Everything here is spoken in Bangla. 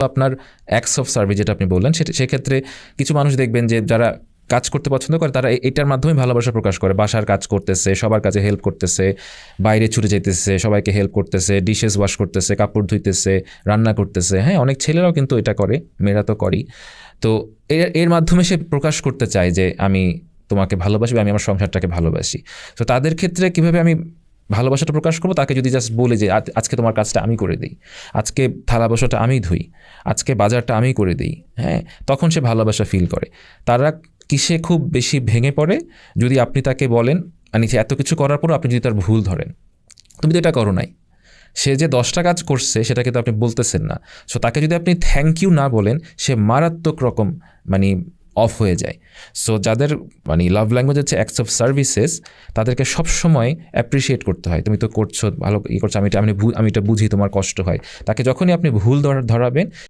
আপনার অ্যাক্টস অফ সার্ভিস যেটা আপনি বললেন সেক্ষেত্রে কিছু মানুষ দেখবেন যে যারা কাজ করতে পছন্দ করে তারা এটার মাধ্যমে ভালোবাসা প্রকাশ করে, বাসার কাজ করতেছে, সবার কাছে হেল্প করতেছে, বাইরে ছুটে যেতেছে, সবাইকে হেল্প করতেছে, ডিশেস ওয়াশ করতেছে, কাপড় ধুইতেছে, রান্না করতেছে। হ্যাঁ, অনেক ছেলেরাও কিন্তু এটা করে, মেয়েরা তো করেই। তো এর মাধ্যমে সে প্রকাশ করতে চায় যে আমি তোমাকে ভালোবাসি, আমি আমার সংসারটাকে ভালোবাসি। তো তাদের ক্ষেত্রে কীভাবে আমি ভালোবাসাটা প্রকাশ করবো? তাকে যদি জাস্ট বলে যে আজকে তোমার কাজটা আমি করে দিই, আজকে থালা বাসনটা আমি ধুই, আজকে বাজারটা আমি করে দিই, হ্যাঁ, তখন সে ভালোবাসা ফিল করে। তারা কিসে খুব বেশি ভেঙে পড়ে? যদি আপনি তাকে বলেন যে এত কিছু করার পরও আপনি যদি তার ভুল ধরেন, তুমি তো এটা করো নাই, সে যে 10টা কাজ করছে সেটা কিন্তু আপনি বলতেছেন না। সো তাকে যদি আপনি থ্যাংক ইউ না বলেন, সে মারাত্মক রকম অফ হয়ে যায়। সো যাদের লাভ ল্যাঙ্গুয়েজ হচ্ছে অ্যাক্টস অফ সার্ভিসেস, তাদেরকে সবসময় অ্যাপ্রিসিয়েট করতে হয়। তুমি তো করছো, ভালো করছো, আমি এটা বুঝি তোমার কষ্ট হয়। তাকে যখনই আপনি ভুল ধরাবেন